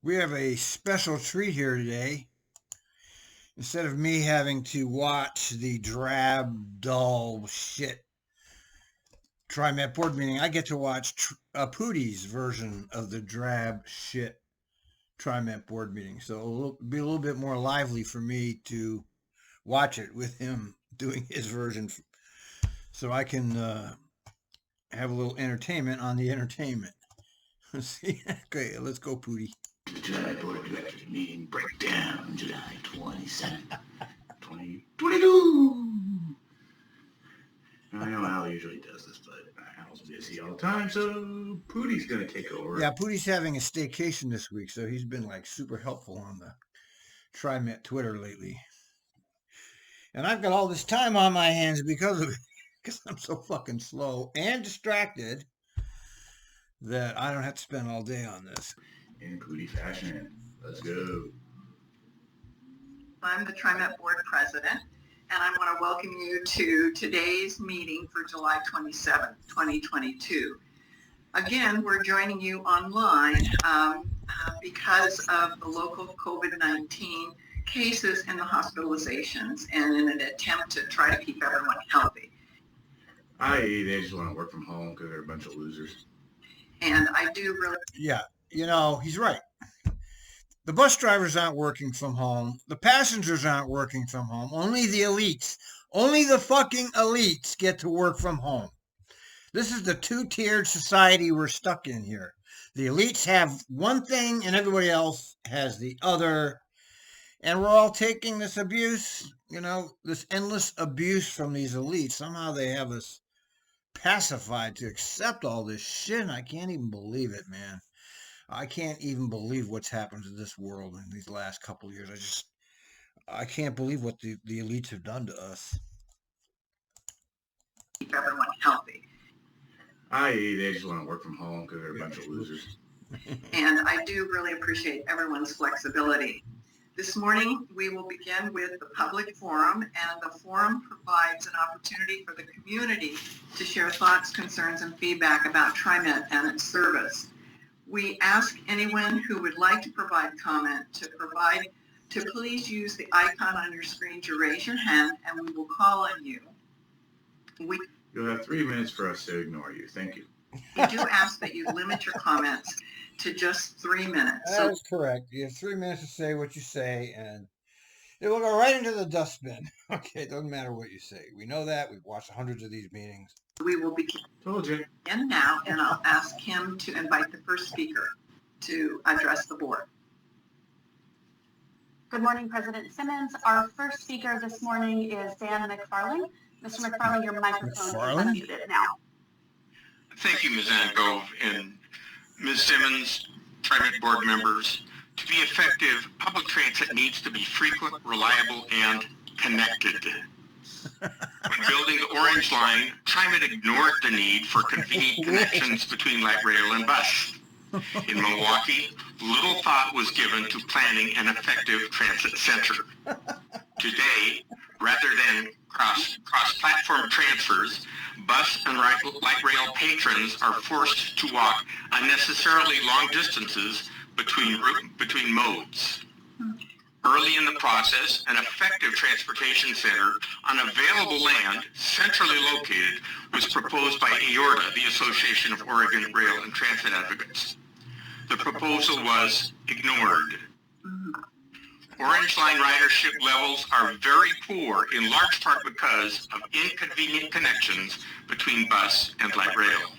We have a special treat here today. Instead of me having to watch the drab, dull shit TRIMET board meeting, I get to watch Pootie's version of the drab shit TRIMET board meeting. So it'll be a little bit more lively for me to watch it with him doing his version, so I can have a little entertainment on the entertainment. See? Okay, let's go, Pootie. The July Board of Directors meeting breakdown, July 27th, 2022. Now, I know Al usually does this, but Al's busy all the time, so Pootie's going to take over. Yeah, Pootie's having a staycation this week, so he's been like super helpful on the TRIMET Twitter lately. And I've got all this time on my hands because of it, because I'm so fucking slow and distracted that I don't have to spend all day on this. In Pootie fashion, let's go. I'm the TRIMET Board President, and I want to welcome you to today's meeting for July 27th, 2022. Again, we're joining you online because of the local COVID-19 cases and the hospitalizations, and in an attempt to try to keep everyone healthy. I.e., they just want to work from home because they're a bunch of losers. And I do really... Yeah, he's right. The bus drivers aren't working from home. The passengers aren't working from home. Only the elites, only the fucking elites get to work from home. This is the two-tiered society we're stuck in here. The elites have one thing and everybody else has the other. And we're all taking this abuse, this endless abuse from these elites. Somehow they have us pacified to accept all this shit, and I can't even believe it, man. I can't even believe what's happened to this world in these last couple of years. I can't believe what the elites have done to us. Keep everyone healthy. I.e., they just want to work from home because they're a bunch of losers. And I do really appreciate everyone's flexibility. This morning, we will begin with the public forum, and the forum provides an opportunity for the community to share thoughts, concerns, and feedback about TRIMET and its service. We ask anyone who would like to provide comment to please use the icon on your screen to raise your hand, and we will call on you. You'll have 3 minutes for us to ignore you. Thank you. We do ask that you limit your comments to just 3 minutes. That is correct. You have 3 minutes to say what you say, and it will go right into the dustbin. Okay, it doesn't matter what you say. We know that. We've watched hundreds of these meetings. We will begin now, and I'll ask him to invite the first speaker to address the board. Good morning, President Simmons. Our first speaker this morning is Dan Mcfarland. Mr. Mcfarland, your microphone is unmuted now. Thank you, Ms. Angove and Ms. Simmons, TRIMET board members. To be effective, public transit needs to be frequent, reliable, and connected. When building the Orange Line, TRIMET ignored the need for convenient connections between light rail and bus. In Milwaukee, little thought was given to planning an effective transit center. Today, rather than cross-platform transfers, bus and light rail patrons are forced to walk unnecessarily long distances between modes. Early in the process, an effective transportation center on available land, centrally located, was proposed by AORTA, the Association of Oregon Rail and Transit Advocates. The proposal was ignored. Orange Line ridership levels are very poor, in large part because of inconvenient connections between bus and light rail.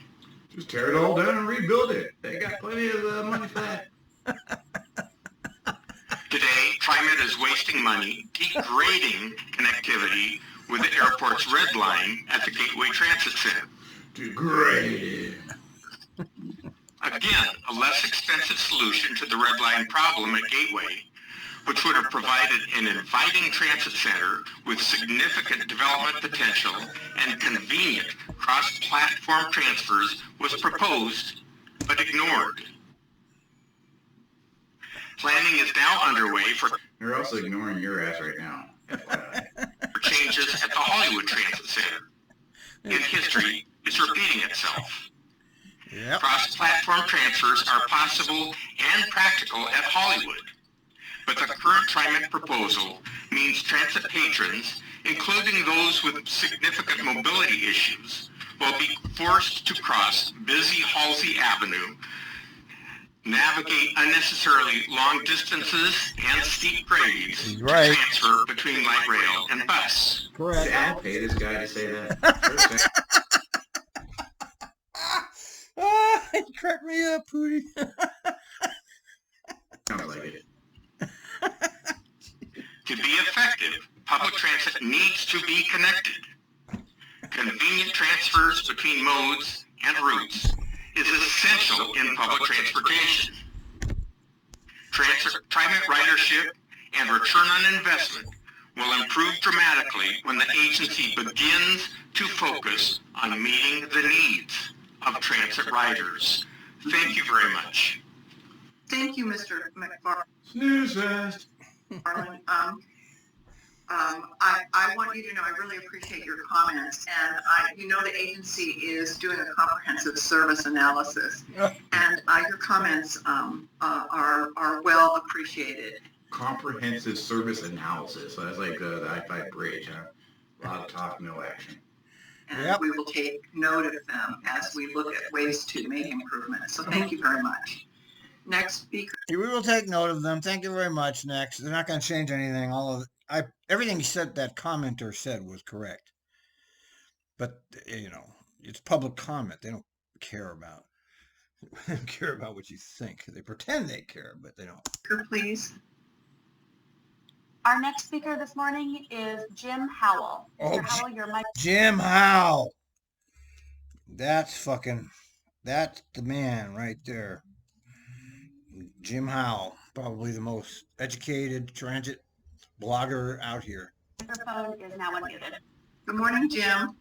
Just tear it all down and rebuild it. They got plenty of money for that. Today, TRIMET is wasting money, degrading connectivity with the airport's red line at the Gateway Transit Center. Degraded. Again, a less expensive solution to the red line problem at Gateway, which would have provided an inviting transit center with significant development potential and convenient cross-platform transfers, was proposed but ignored. Planning is now underway for They're also ignoring your ass right now. changes at the Hollywood Transit Center. And history is repeating itself. Yep. Cross-platform transfers are possible and practical at Hollywood. But the current TRIMET proposal means transit patrons, including those with significant mobility issues, will be forced to cross busy Halsey Avenue, navigate unnecessarily long distances and steep grades He's to right. transfer between light rail and bus. Correct. Dad pay this guy to say that. You cracked me up, Pootie. Sounds like it. To be effective, public transit needs to be connected. Convenient transfers between modes and routes is essential in public transportation. TRIMET ridership and return on investment will improve dramatically when the agency begins to focus on meeting the needs of transit riders. Thank you very much. Thank you, Mr. McFarland. Snooze fest. I want you to know I really appreciate your comments, and the agency is doing a comprehensive service analysis, and your comments are well appreciated. Comprehensive service analysis. So that's like the I-5 bridge, huh? A lot of talk, no action. And Yep. we will take note of them as we look at ways to make improvements. So thank you very much. Next speaker. We will take note of them. Thank you very much. Next, they're not going to change anything. Everything he said, that commenter said, was correct. But it's public comment. They don't care about. They don't care about what you think. They pretend they care, but they don't. Speaker, please. Our next speaker this morning is Jim Howell. Oh, Mr. Howell, your mic. Jim Howell. That's the man right there. Jim Howell, probably the most educated transit blogger out here. Microphone is now unmuted. Good morning, Jim.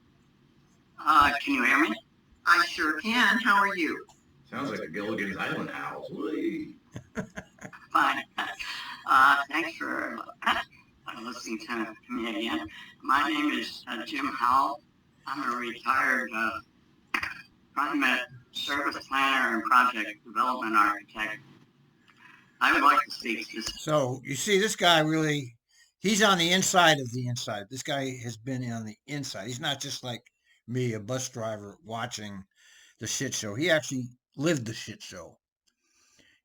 Can you hear me? I sure can. How are you? Sounds like a Gilligan's Island house. Whee. Fine. Thanks for listening to me again. My name is Jim Howell. I'm a retired TRIMET service planner and project development architect. I would like to speak to this. So you see, this guy really, he's on the inside of the inside. This guy has been on the inside. He's not just like me, a bus driver watching the shit show. He actually lived the shit show.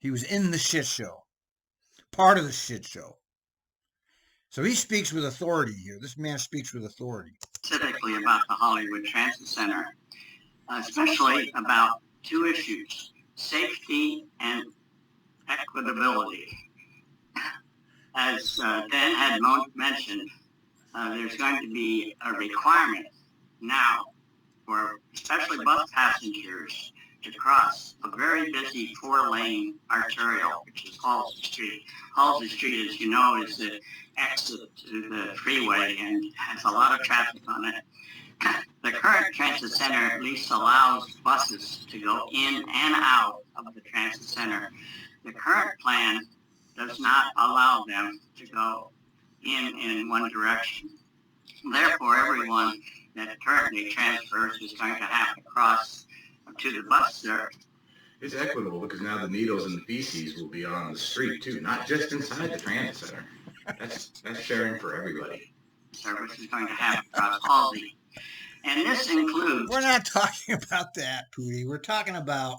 He was in the shit show, part of the shit show. So he speaks with authority here. This man speaks with authority. Specifically about the Hollywood Transit Center, especially about two issues, safety and equitability. As Dan had mentioned, there's going to be a requirement now for especially bus passengers to cross a very busy 4-lane arterial, which is Halsey Street. Halsey Street, as you know, is the exit to the freeway and has a lot of traffic on it. The current transit center at least allows buses to go in and out of the transit center. The current plan does not allow them to go in one direction. Therefore, everyone that currently transfers is going to have to cross to the bus service. It's equitable because now the needles and the feces will be on the street too, not just inside the transit center. That's sharing for everybody. Service is going to have to cross Halsey. And this includes... We're not talking about that, Pootie. We're talking about,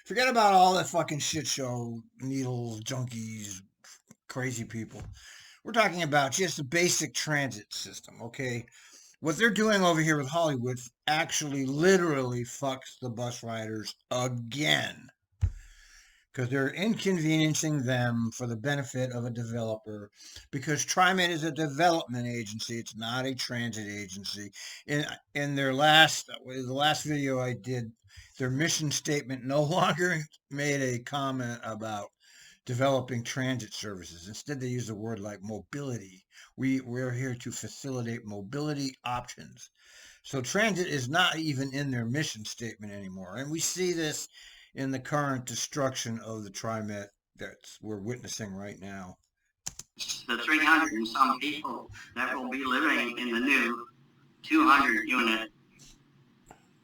forget about all that fucking shit show, needles, junkies, crazy people. We're talking about just a basic transit system, okay? What they're doing over here with Hollywood actually literally fucks the bus riders again. Because they're inconveniencing them for the benefit of a developer. Because TRIMET is a development agency. It's not a transit agency. In the last video I did, their mission statement no longer made a comment about developing transit services. Instead, they use a word like mobility. We're here to facilitate mobility options. So transit is not even in their mission statement anymore. And we see this in the current destruction of the TRIMET that we're witnessing right now. The 300 and some people that will be living in the new 200 unit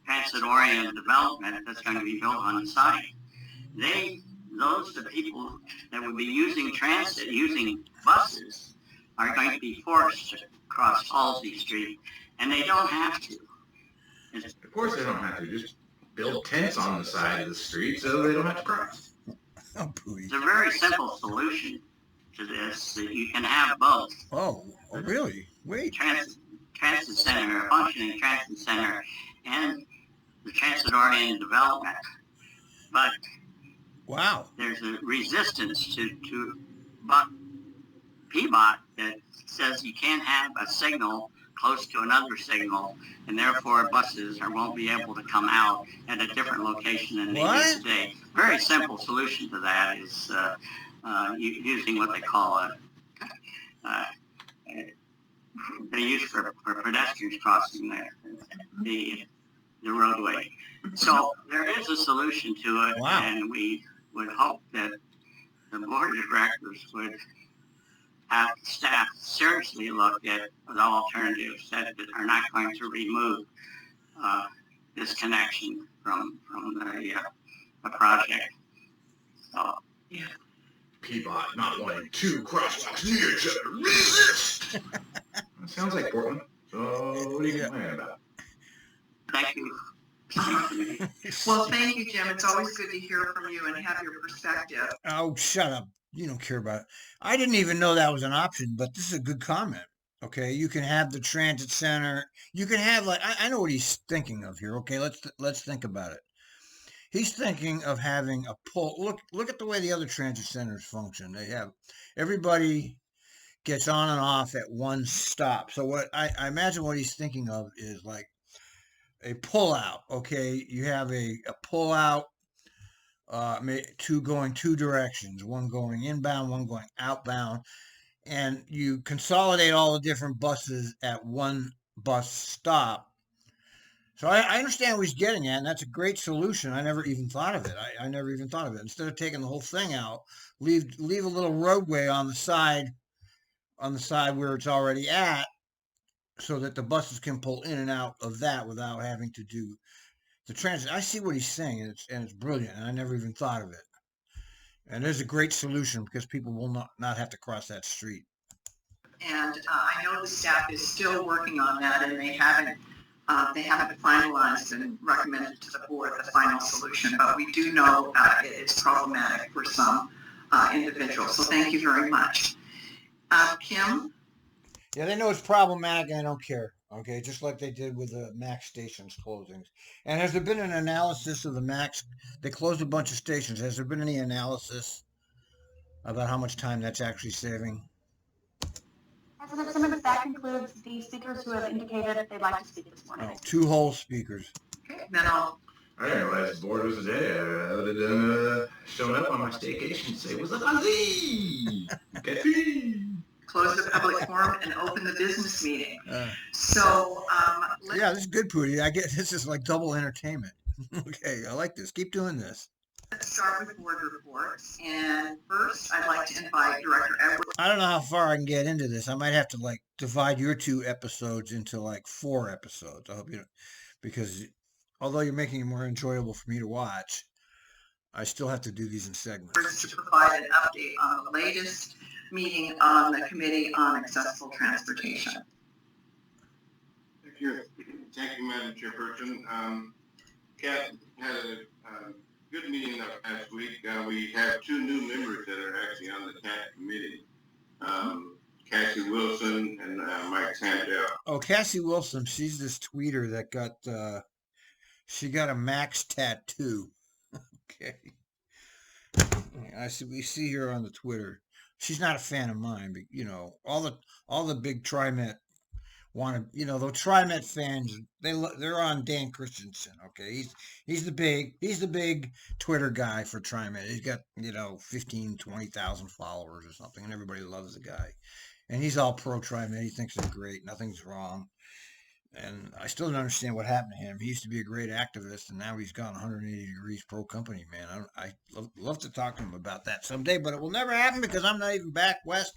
transit-oriented development that's going to be built on the site. The people that would be using transit, using buses, are going to be forced to cross Halsey Street, and they don't have to. Of course they don't have to. Just build tents on the side of the street so they don't have to cross. Oh, it's a very simple solution to this, that you can have both. Oh, really? Wait. Transit center, a functioning transit center, and the transit-oriented development. But wow, there's a resistance to PBOT that says you can't have a signal close to another signal, and therefore buses won't be able to come out at a different location than they do today. Very simple solution to that is using what they call they use for pedestrians crossing the roadway. So there is a solution to it, and we would hope that the board of directors would have staff seriously look at the alternatives that are not going to remove this connection from the project. So, yeah. PBOT not wanting two crosswalks near each other. Resist! That sounds like Portland. So what are you complaining about? Thank you. Well, thank you, Jim. It's always good to hear from you and have your perspective. Oh, shut up. You don't care about it. I didn't even know that was an option, but this is a good comment. Okay, you can have the transit center. You can have, like, I know what he's thinking of here. Okay, let's think about it. He's thinking of having a pull. Look at the way the other transit centers function. They have everybody gets on and off at one stop. So what I imagine what he's thinking of is like a pull out. Okay, you have a pull out, going two directions, one going inbound, one going outbound, and you consolidate all the different buses at one bus stop. So I understand what he's getting at, and that's a great solution. I never even thought of it. I never even thought of it. Instead of taking the whole thing out, leave a little roadway on the side where it's already at, so that the buses can pull in and out of that without having to do the transit. I see what he's saying, and it's brilliant, and I never even thought of it. And there's a great solution because people will not have to cross that street. And I know the staff is still working on that, and they haven't finalized and recommended to the board the final solution, but we do know it is problematic for some individuals. So thank you very much. Kim? Yeah, they know it's problematic and I don't care. Okay, just like they did with the MAX stations closings. And has there been an analysis of the MAX? They closed a bunch of stations. Has there been any analysis about how much time that's actually saving? President Simmons, that concludes the speakers who have indicated they'd like to speak this morning. Oh, two whole speakers. Okay, then I didn't realize the board was today. I would have shown up on my staycation and say, "What's up, Ozzy?" close the public forum and open the business meeting. Yeah, this is good, Pootie. I get this is like double entertainment. Okay, I like this. Keep doing this. Let's start with board reports. And first, I'd like to invite Director Edwards. I don't know how far I can get into this. I might have to like divide your 2 episodes into like 4 episodes. I hope you don't, because although you're making it more enjoyable for me to watch, I still have to do these in segments. To provide an update on the latest meeting on the Committee on Accessible Transportation. Thank you, Madam Chairperson. Kat had a good meeting last week. We have 2 new members that are actually on the CAT committee. Cassie Wilson and Mike Sandell. Oh, Cassie Wilson, she's this tweeter that got, she got a MAX tattoo. Okay. We see her on the Twitter. She's not a fan of mine, but you know, all the big TriMet want to, you know, the TriMet fans, they're on Dan Christensen. Okay, he's the big Twitter guy for TriMet. He's got 15,000-20,000 followers or something, and everybody loves the guy. And he's all pro TriMet. He thinks they're great. Nothing's wrong. And I still don't understand what happened to him. He used to be a great activist, and now he's gone 180 degrees pro company, man. I love to talk to him about that someday, but it will never happen because I'm not even back west.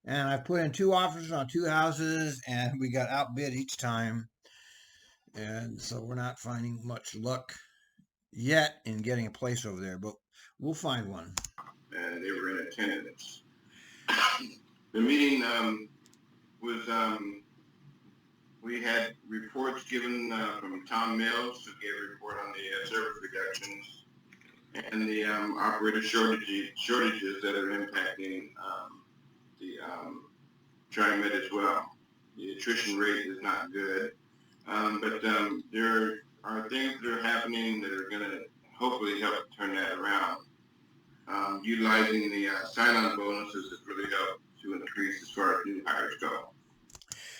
And I put in 2 offers on 2 houses, and we got outbid each time. And so we're not finding much luck yet in getting a place over there, but we'll find one. And they were in attendance. The meeting was, we had reports given from Tom Mills, who gave a report on the service reductions and the operator shortages that are impacting the TRIMET as well. The attrition rate is not good, but there are things that are happening that are going to hopefully help turn that around. Utilizing the sign-on bonuses has really helped to increase as far as new hires go.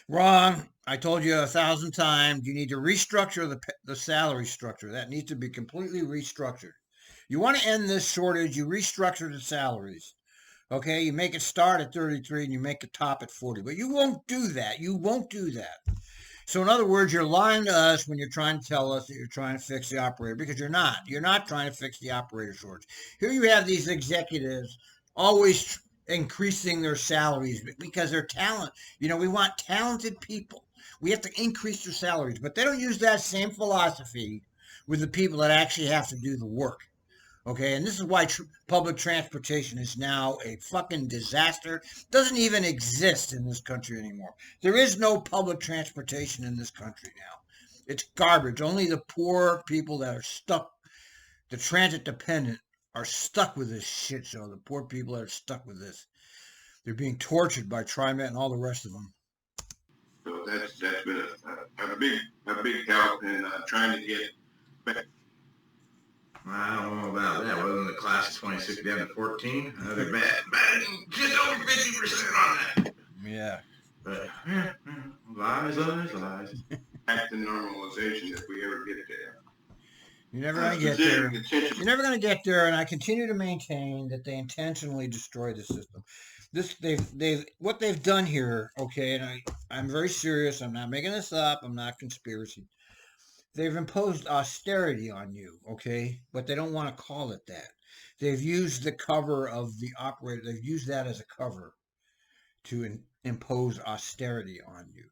Wrong. I told you 1,000 times, you need to restructure the salary structure. That needs to be completely restructured. You want to end this shortage, you restructure the salaries. Okay, you make it start at 33 and you make it top at 40. But you won't do that. You won't do that. So in other words, you're lying to us when you're trying to tell us that you're trying to fix the operator, because you're not. You're not trying to fix the operator shortage. Here you have these executives always increasing their salaries because they're talent. You know, we want talented people. We have to increase their salaries, but they don't use that same philosophy with the people that actually have to do the work. Okay, and this is why public transportation is now a fucking disaster. Doesn't even exist in this country anymore. There is no public transportation in this country now. It's garbage. Only the poor people that are stuck, the transit dependent, are stuck with this shit show. The poor people that are stuck with this. They're being tortured by TRIMET and all the rest of them. So that's been a big help in trying to get back. I don't know about that. Wasn't the class of 26 down to 14? Another bad, just over 50% on that. Yeah. But lies. Back to normalization if we ever get there. You're never going to get there. You're never going to get there, and I continue to maintain that they intentionally destroy the system. What they've done here, okay, and I'm very serious. I'm not making this up. I'm not conspiracy. They've imposed austerity on you, okay, but they don't want to call it that. They've used the cover of the operator. They've used that as a cover to impose austerity on you.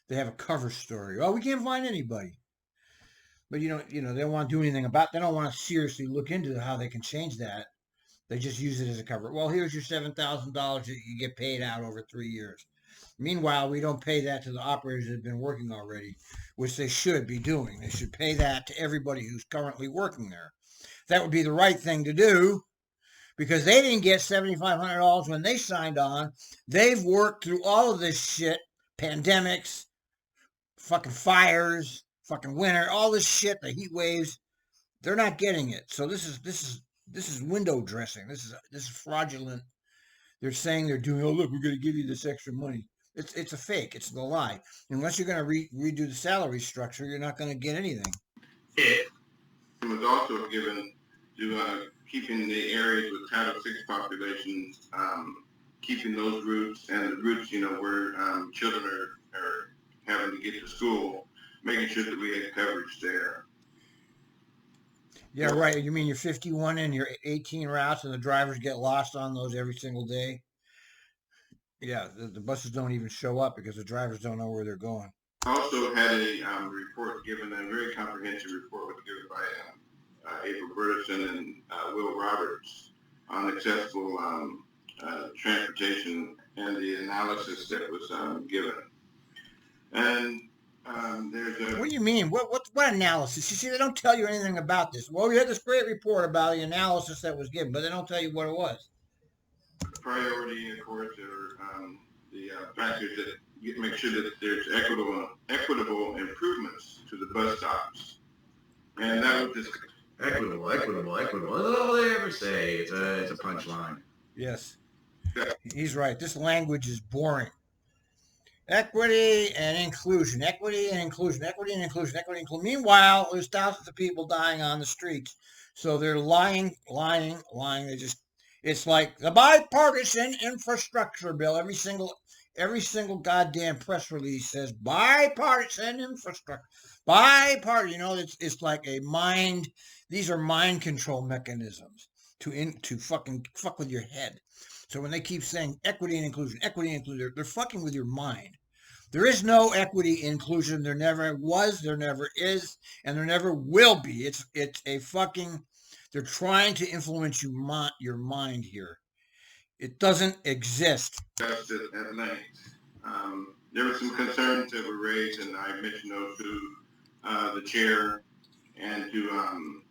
They have a cover story. Oh, we can't find anybody. But they don't want to do anything about it. They don't want to seriously look into how they can change that. They just use it as a cover. Well, here's your $7,000 that you get paid out over 3 years. Meanwhile, we don't pay that to the operators that have been working already, which they should be doing. They should pay that to everybody who's currently working there. That would be the right thing to do, because they didn't get $7,500 when they signed on. They've worked through all of this shit, pandemics, fucking fires, fucking winter, all this shit, the heat waves. They're not getting it. So this is window dressing. This is fraudulent. They're saying they're doing, oh, look, we're going to give you this extra money. It's a fake. It's a lie. Unless you're going to redo the salary structure, you're not going to get anything. It was also given to keeping the areas with Title VI populations, keeping those routes and the routes, where children are having to get to school, making sure that we had coverage there. Yeah, right. You mean your 51 and your 18 routes, and the drivers get lost on those every single day? Yeah, the buses don't even show up because the drivers don't know where they're going. Also had a report given, a very comprehensive report was given by April Burleson and Will Roberts on accessible transportation and the analysis that was given. And what do you mean? What analysis? You see, they don't tell you anything about this. Well, we had this great report about the analysis that was given, but they don't tell you what it was. Priority, of course, are the factors that make sure that there's equitable improvements to the bus stops. And that was just equitable. That's all they ever say. It's a punchline. Yes. He's right. This language is boring. Equity and inclusion. Meanwhile, there's thousands of people dying on the streets. So they're lying. It's like the bipartisan infrastructure bill. Every single goddamn press release says bipartisan infrastructure. It's like these are mind control mechanisms to fucking fuck with your head. So when they keep saying equity and inclusion, they're fucking with your mind. There is no equity inclusion. There never was, there never is, and there never will be. It's a fucking, they're trying to influence your mind here. It doesn't exist. Discussed it at length. There were some concerns that were raised, and I mentioned those to the chair and to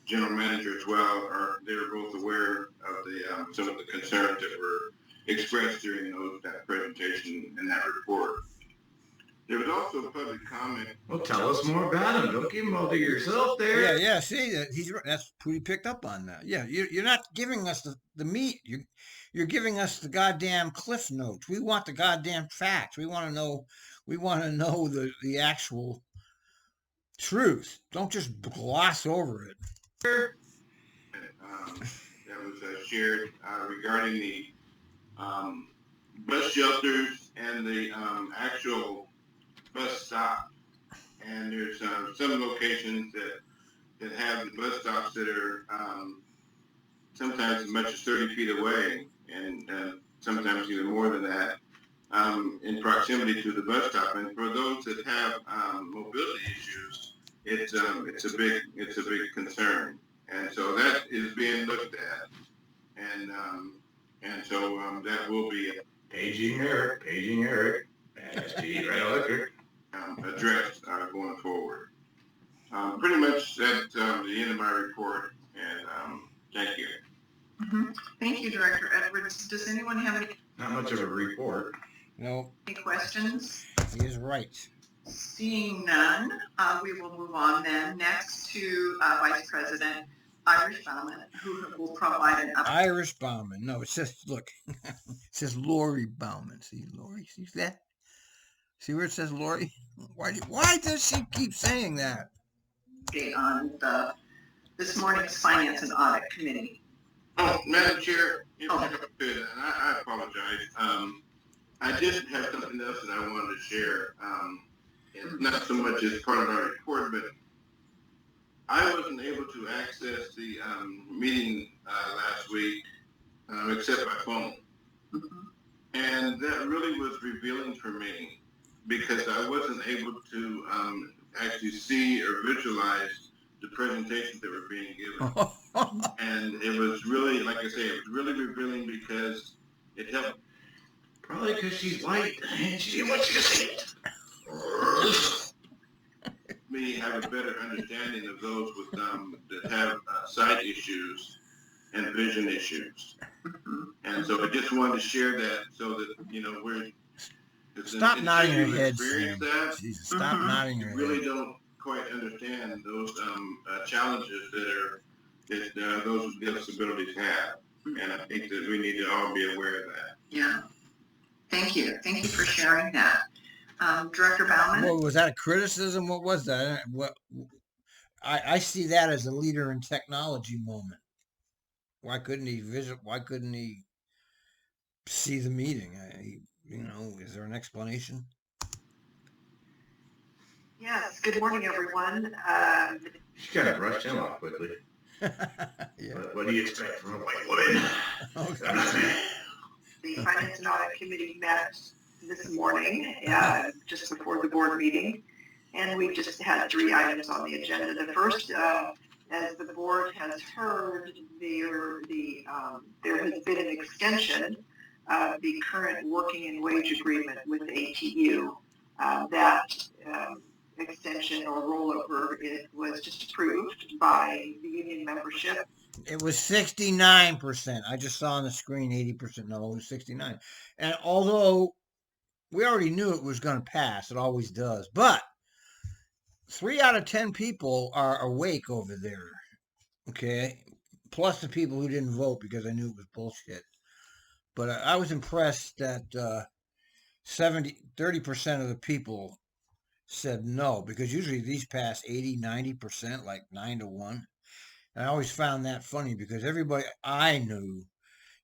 general manager as well. They were both aware of the some of the concerns that were expressed during that presentation and that report. There was also public comment. Well, tell us more about him. Don't keep him all to yourself there. Yeah. See that he's right. That's who he picked up on that. Yeah, you're not giving us the meat. You're giving us the goddamn cliff notes. We want the goddamn facts. We want to know. We want to know the actual truth. Don't just gloss over it. That was shared regarding the bus shelters and the actual bus stop. And there's some locations that have the bus stops that are sometimes as much as 30 feet away, and sometimes even more than that, in proximity to the bus stop. And for those that have mobility issues, it's a big concern. And so that is being looked at, and so that will be Paging Eric, ST Red Electric. Addressed going forward. Pretty much that's the end of my report, and thank you. Mm-hmm. Thank you, Director Edwards. Does anyone have Not much of a report. No, any questions? he is right. Seeing none, we will move on then. Next to Vice President Irish Bauman, who will provide an update. Irish Bauman. No, it says, look, it says Lori Bauman. See, Lori, see that? See where it says Lori? Why does she keep saying that? On this morning's Finance and Audit Committee. Oh, Madam Chair, if I could, and I apologize. I did have something else that I wanted to share. It's not so much as part of our report, but I wasn't able to access the meeting last week except by phone. Mm-hmm. And that really was revealing for me, because I wasn't able to actually see or visualize the presentations that were being given. And it was really, like I say, it was really revealing because it helped. Probably because she's white and she didn't want you to see it. Me have a better understanding of those with that have sight issues and vision issues. And so I just wanted to share that so that, we're... Stop nodding your head, Sam. That, Jesus, stop nodding your you head. really don't quite understand those challenges that those with disabilities have. And I think that we need to all be aware of that. Yeah. Thank you. Thank you for sharing that. Director Bauman? Well, was that a criticism? What was that? I see that as a leader in technology moment. Why couldn't he visit? Why couldn't he see the meeting? Is there an explanation? Yes, good morning, everyone. She kind of brushed him off quickly. Yeah. What do you expect from a white woman? Okay. The Finance and Audit Committee met this morning, just before the board meeting, and we just had 3 items on the agenda. The first, as the board has heard, there has been an extension of the current working and wage agreement with ATU. That extension or rollover, it was just approved by the union membership. It was 69%. I just saw on the screen 80%. No, it was 69. And although we already knew it was going to pass, it always does. But 3 out of 10 people are awake over there. Okay. Plus the people who didn't vote because I knew it was bullshit. But I was impressed that 30% of the people said no, because usually these pass 80, 90%, like 9-1. And I always found that funny because everybody I knew,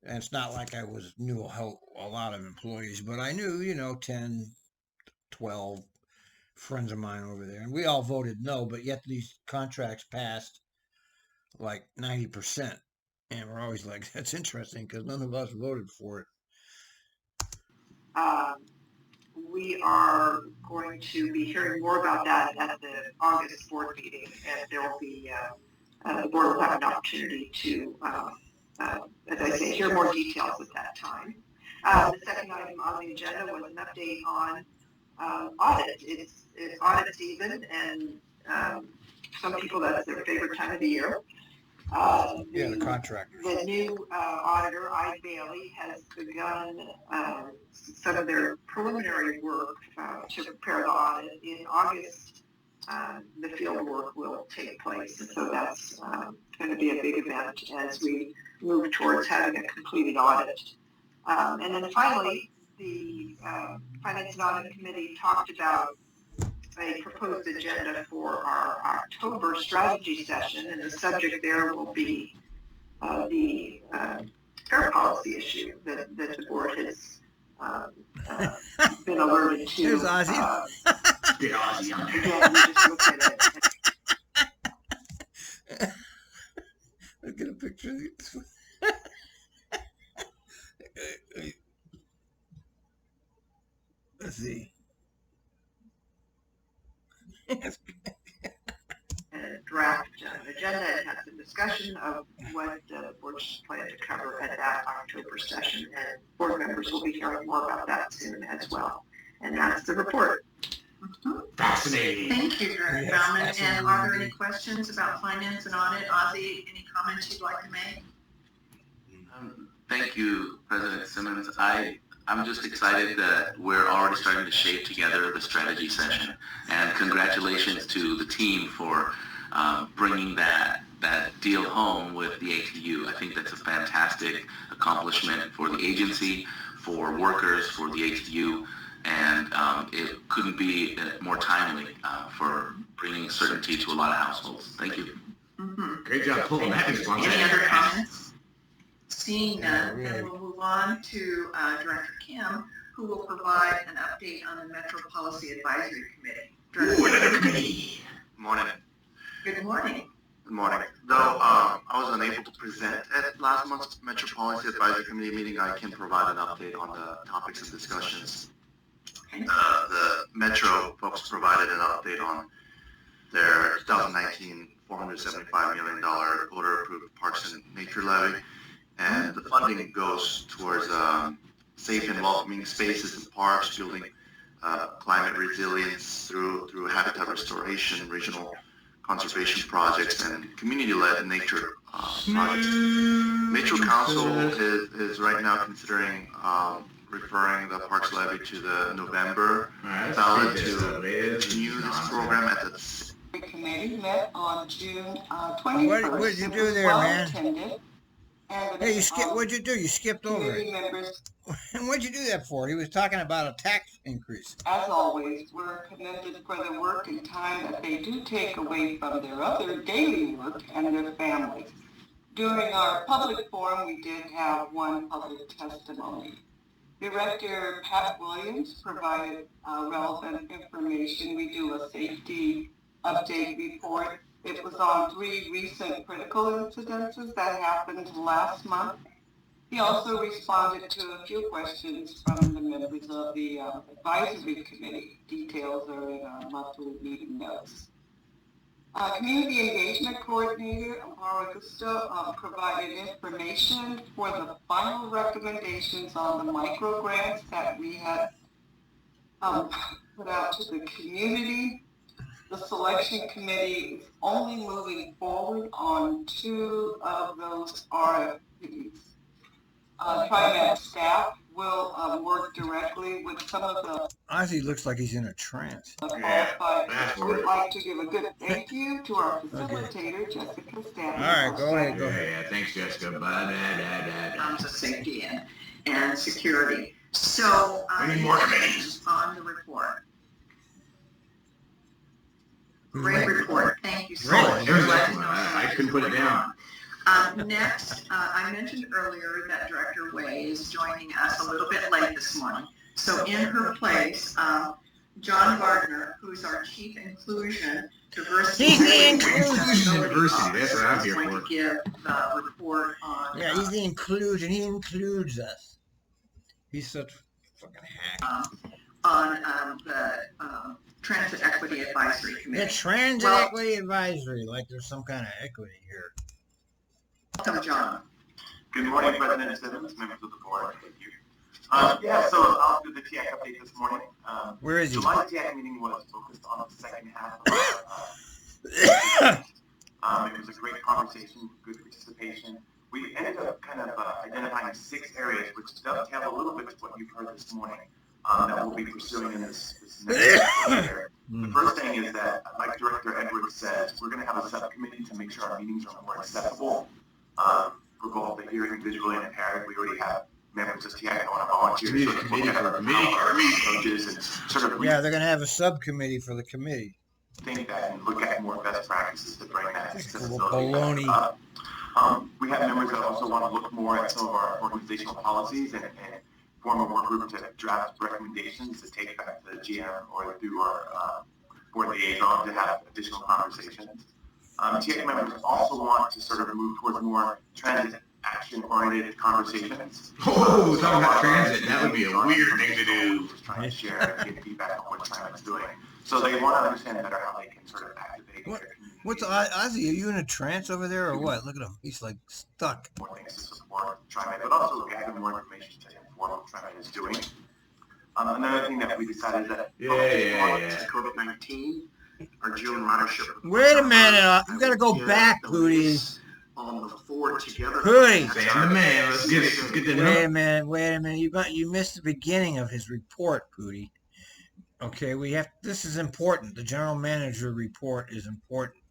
and it's not like I knew a lot of employees, but I knew, 10, 12 friends of mine over there. And we all voted no, but yet these contracts passed like 90%. And we're always like, that's interesting because none of us voted for it. we are going to be hearing more about that at the August board meeting, and there will be the board will have an opportunity to, as I say, hear more details at that time. The second item on the agenda was an update on audit. It's audit season, and some people, that's their favorite time of the year. The contractors. The new auditor, Ide Bailey, has begun some of their preliminary work to prepare the audit. In August, the field work will take place, and so that's going to be a big event as we move towards having a completed audit. And then finally, the Finance and Audit Committee talked about a proposed agenda for our October strategy session, and the subject there will be the fair policy issue that the board has been alerted to. Here's Ozzy. Get Ozzy on there. Again, we just looked at it. Let's get a picture of this. Let's see. Draft agenda. It has a discussion of what the board's plan to cover at that October session, and board members will be hearing more about that soon as well. And that's the report. Fascinating. Thank you, Director Bauman. And are there any questions about finance and audit? Ozzy, any comments you'd like to make? Thank you, President Simmons. I'm just excited that we're already starting to shape together the strategy session, and congratulations to the team for bringing that deal home with the ATU. I think that's a fantastic accomplishment for the agency, for workers, for the ATU, and it couldn't be more timely for bringing certainty to a lot of households. Thank you. Mm-hmm. Great job pulling that responsibility. Any other comments? Seeing none, then we'll move on to Director Kim, who will provide an update on the Metro Policy Advisory Committee. Committee. Morning. Good morning. Good morning. Though I was unable to present at last month's Metro Policy Advisory Committee meeting, I can provide an update on the topics and discussions. Okay. The Metro folks provided an update on their 2019 $475 million voter-approved Parks and Nature Levy. And the funding goes towards safe and welcoming spaces in parks, building climate resilience through habitat restoration, regional conservation projects, and community-led nature projects. Metro Council is right now considering referring the Parks Levy to the November ballot to continue this program at the committee met on June 21st. What did you do there, man? Hey, you skipped. What'd you do? You skipped over it. And what'd you do that for? He was talking about a tax increase. As always, we're commended for the work and time that they do take away from their other daily work and their families. During our public forum, we did have one public testimony. Director Pat Williams provided relevant information. We do a safety update report. It was on 3 recent critical incidences that happened last month. He also responded to a few questions from the members of the advisory committee. Details are in our monthly meeting notes. Community engagement coordinator Amparo Augusto provided information for the final recommendations on the micro grants that we had put out to the community. The selection committee is only moving forward on 2 of those RFPs. TRIMET staff will work directly with some of the Ozzy looks like he's in a trance. qualified. I would like to give a good thank you to our facilitator, Jessica Stanley. All right, go ahead. Yeah, thanks, Jessica. Terms of safety and security. So, we need more committees on the report. Great report. Thank you so much. It was excellent. I couldn't put it down. Next, I mentioned earlier that Director Way is joining us a little bit late this morning. So in her place, John Gardner, who's our Chief Inclusion, Diversity, He's the Inclusion University. That's what I'm here going for. to give the report on. Yeah, he's the inclusion. He includes us. He's such a fucking hack. on the Transit Equity Advisory Committee. The Transit Equity Advisory, like there's some kind of equity here. Welcome, John. Good morning, President Simmons, members of the board. Thank you. So I'll do the TIAC update this morning. Where is he? July TIAC meeting was focused on the second half of it was a great conversation, good participation. We ended up kind of identifying 6 areas which dovetail a little bit with what you've heard this morning that we'll be pursuing in this next year. The first thing is that, like Director Edwards said, we're going to have a subcommittee to make sure our meetings are more accessible for both the hearing visually impaired. We already have members of TIAC that want to volunteer to sort of look at our approaches and sort of they're going to have a subcommittee for the committee. Think that and look at more best practices to bring that accessibility baloney. up. We have members that also want to look more at some of our organizational policies and form a work group to draft recommendations to take back to the GM or through our board liaison to have additional conversations. TIAC members also want to sort of move towards more transit action-oriented conversations. Oh, talking about transit, that would be a weird thing to do. Just trying to share and get feedback on what TRIMET's doing. So they want to understand better how they can sort of activate their community. What's Ozzy? Are you in a trance over there or what? Look at him. He's like stuck. More things to support TRIMET, but also gather more information to inform what TRIMET is doing. Another thing that we decided that COVID-19, our June ridership. Wait a minute. You got to go back, Pootie. On the forward together. Pootie. Sam the man. Let's get the Wait a minute. You missed the beginning of his report, Pootie. Okay, this is important. The general manager report is important.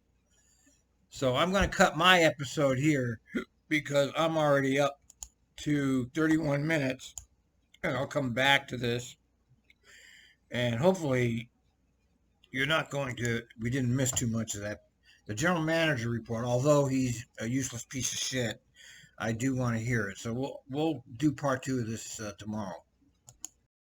So I'm going to cut my episode here because I'm already up to 31 minutes. And I'll come back to this. And hopefully we didn't miss too much of that. The general manager report, although he's a useless piece of shit, I do want to hear it. So we'll do part 2 of this tomorrow.